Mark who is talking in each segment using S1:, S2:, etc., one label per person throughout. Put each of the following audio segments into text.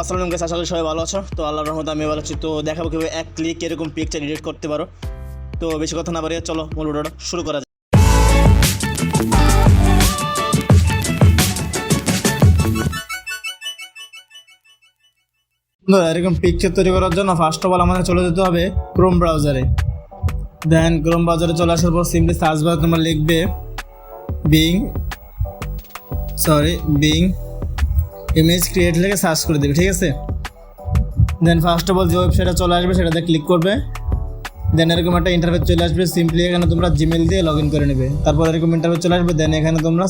S1: আসসালামু আলাইকুম, আশা করি সবাই ভালো আছো। তো আল্লাহর রহমতে আমি ভালো আছি। তো দেখাবো কীভাবে এক ক্লিক এরকম পিকচার এডিট করতে পারো। তো বেশি কথা না বাড়িয়ে চলো মূল ভিডিওটা শুরু করা যায়। এরকম পিকচার তৈরি করার জন্য ফার্স্ট অফ অল আমাদের চলে যেতে হবে ক্রোম ব্রাউজারে। দেন ক্রোম ব্রাউজারে চলে আসার পর সিম্পলি সার্চ বারে তোমরা লিখবে বিং ইমেজ ক্রিয়েট লিখে সার্চ করে দেবে, ঠিক আছে। দেন ফার্স্ট অফ অল যে ওয়েবসাইটে চলে আসবে সেটাতে ক্লিক করবে। দেন এরকম একটা ইন্টারফেস চলে আসবে। সিম্পলি এখানে তোমরা জিমেল দিয়ে লগ ইন করে নেবে। তারপর এরকম ইন্টারফেস চলে আসবে। দেন এখানে তোমরা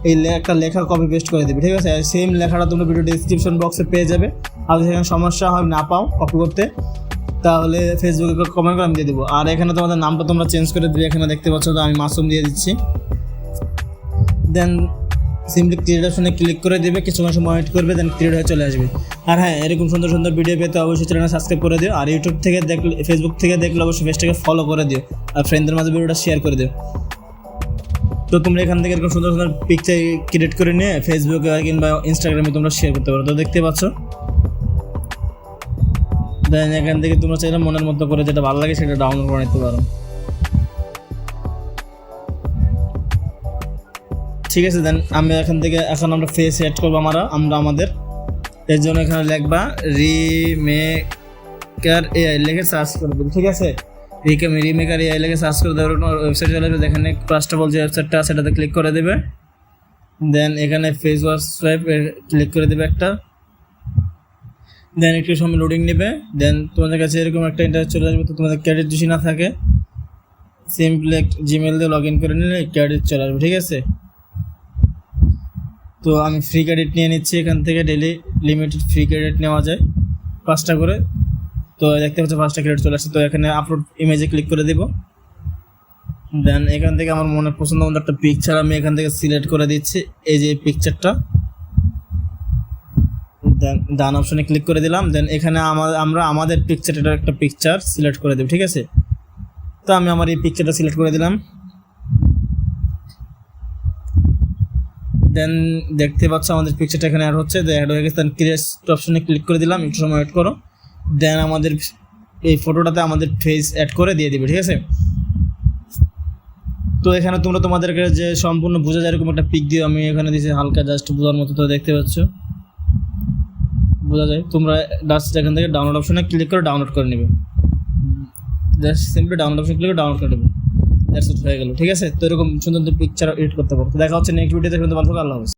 S1: এই একটা লেখা কপি পেস্ট করে দেবে, ঠিক আছে। সেম লেখাটা তোমরা ভিডিও ডিসক্রিপশন বক্সে পেয়ে যাবে। আর সেখানে সমস্যা হয় না পাও কপি করতে, তাহলে ফেসবুকে কমেন্ট করে আমি দিয়ে দেবো। আর এখানে তোমাদের নামটা তোমরা চেঞ্জ করে দেবে। এখানে দেখতে পাচ্ছ তো আমি মাসুম দিয়ে দিচ্ছি। দেন সিম্পলি ক্রিয়েট অপশনে ক্লিক করে দেবে, কিছুক্ষণ সময় ওয়েট করবে, দেন ক্রিয়েট হয়ে চলে আসবে। আর হ্যাঁ, এরকম সুন্দর সুন্দর ভিডিও পেতে অবশ্যই চ্যানেলটা সাবস্ক্রাইব করে দিও। আর ইউটিউব থেকে দেখলে, ফেসবুক থেকে দেখলে অবশ্যই পেজটাকে ফলো করে দিও। আর ফ্রেন্ডদের মাঝে ভিডিওটা শেয়ার করে দিও। তো তোমরা এখান থেকে এরকম সুন্দর সুন্দর পিকচার ক্রিয়েট করে নিয়ে ফেসবুকে কিংবা ইনস্টাগ্রামে তোমরা শেয়ার করতে পারো। তো দেখতে পাচ্ছ। দেন এখান থেকে তোমরা চাইলে মনের মতো করে যেটা ভালো লাগে সেটা ডাউনলোড করে নিতে পারো, ঠিক আছে। দেন আমি এখান থেকে এখন আমরা ফেস অ্যাড করবো আমাদের। এর জন্য এখানে লিখবা রিমেকার এআই লিখে সার্চ করে দেবো, ঠিক আছে। রিমেকার এআই লিখে সার্চ করে দেবে, ওয়েবসাইট চলে আসবে। এখানে ফার্স্ট অফ অল যে ওয়েবসাইটটা আছে সেটাতে ক্লিক করে দেবে। দেন এখানে ফেস ওয়াশ সোয়াইপ ক্লিক করে দেবে একটা। দেন একটু সময় লোডিং নেবে। দেন তোমাদের কাছে এরকম একটা ইন্টারফেস চলে আসবে। তো তোমাদের ক্রেডিট যদি না থাকে সিম্পলি জিমেল দিয়ে লগ ইন করে নিলে ক্রেডিট চলে আসবে, ঠিক আছে। তো আমি ফ্রি ক্রেডিট নিয়ে নিচ্ছি এখান থেকে। ডেলি লিমিটেড ফ্রি ক্রেডিট নেওয়া যায় 5টা করে। তো দেখতে পাচ্ছ 5টা ক্রেডিট চলে আসছে। তো এখানে আপলোড ইমেজে ক্লিক করে দেব। দেন এখান থেকে আমার মনে পছন্দ মতো একটা পিকচার আমি এখান থেকে সিলেক্ট করে দিচ্ছি, এই যে পিকচারটা। দেন ডান অপশনে ক্লিক করে দিলাম। দেন এখানে আমরা আমাদের পিকচারটার একটা পিকচার সিলেক্ট করে দেব, ঠিক আছে। তো আমি আমার এই পিকচারটা সিলেক্ট করে দিলাম। দেন দেখতে পাচ্ছ আমাদের পিকচারটা এখানে অ্যাড হচ্ছে। অ্যাড হয়ে গেছে। দেন ক্রিয়েট অপশনে ক্লিক করে দিলাম, একটু সময় ওয়েট করো। দেন আমাদের এই ফটোটাতে আমাদের ফেস অ্যাড করে দিয়ে দিবে, ঠিক আছে। তো এখানে তোমরা তোমাদেরকে যে সম্পূর্ণ বোঝা যায় এরকম একটা পিক দিয়ে আমি এখানে দিয়েছি হালকা জাস্ট বোঝার মতো। তো দেখতে পাচ্ছ বোঝা যায়। তোমরা জাস্ট এখান থেকে ডাউনলোড অপশনে ক্লিক করে ডাউনলোড করে নেবে। জাস্ট সিম্পলি ডাউনলোড অপশনে ক্লিক করে ডাউনলোড করে নেবে। দ্যাটস ইট, হয়ে গেল, ঠিক আছে। তো এরকম সুন্দর পিকচার এডিট করতে পারো। তো দেখা হচ্ছে নেক্সট ভিডিওতে। ভালো থাকো, আল্লাহ হাফেজ।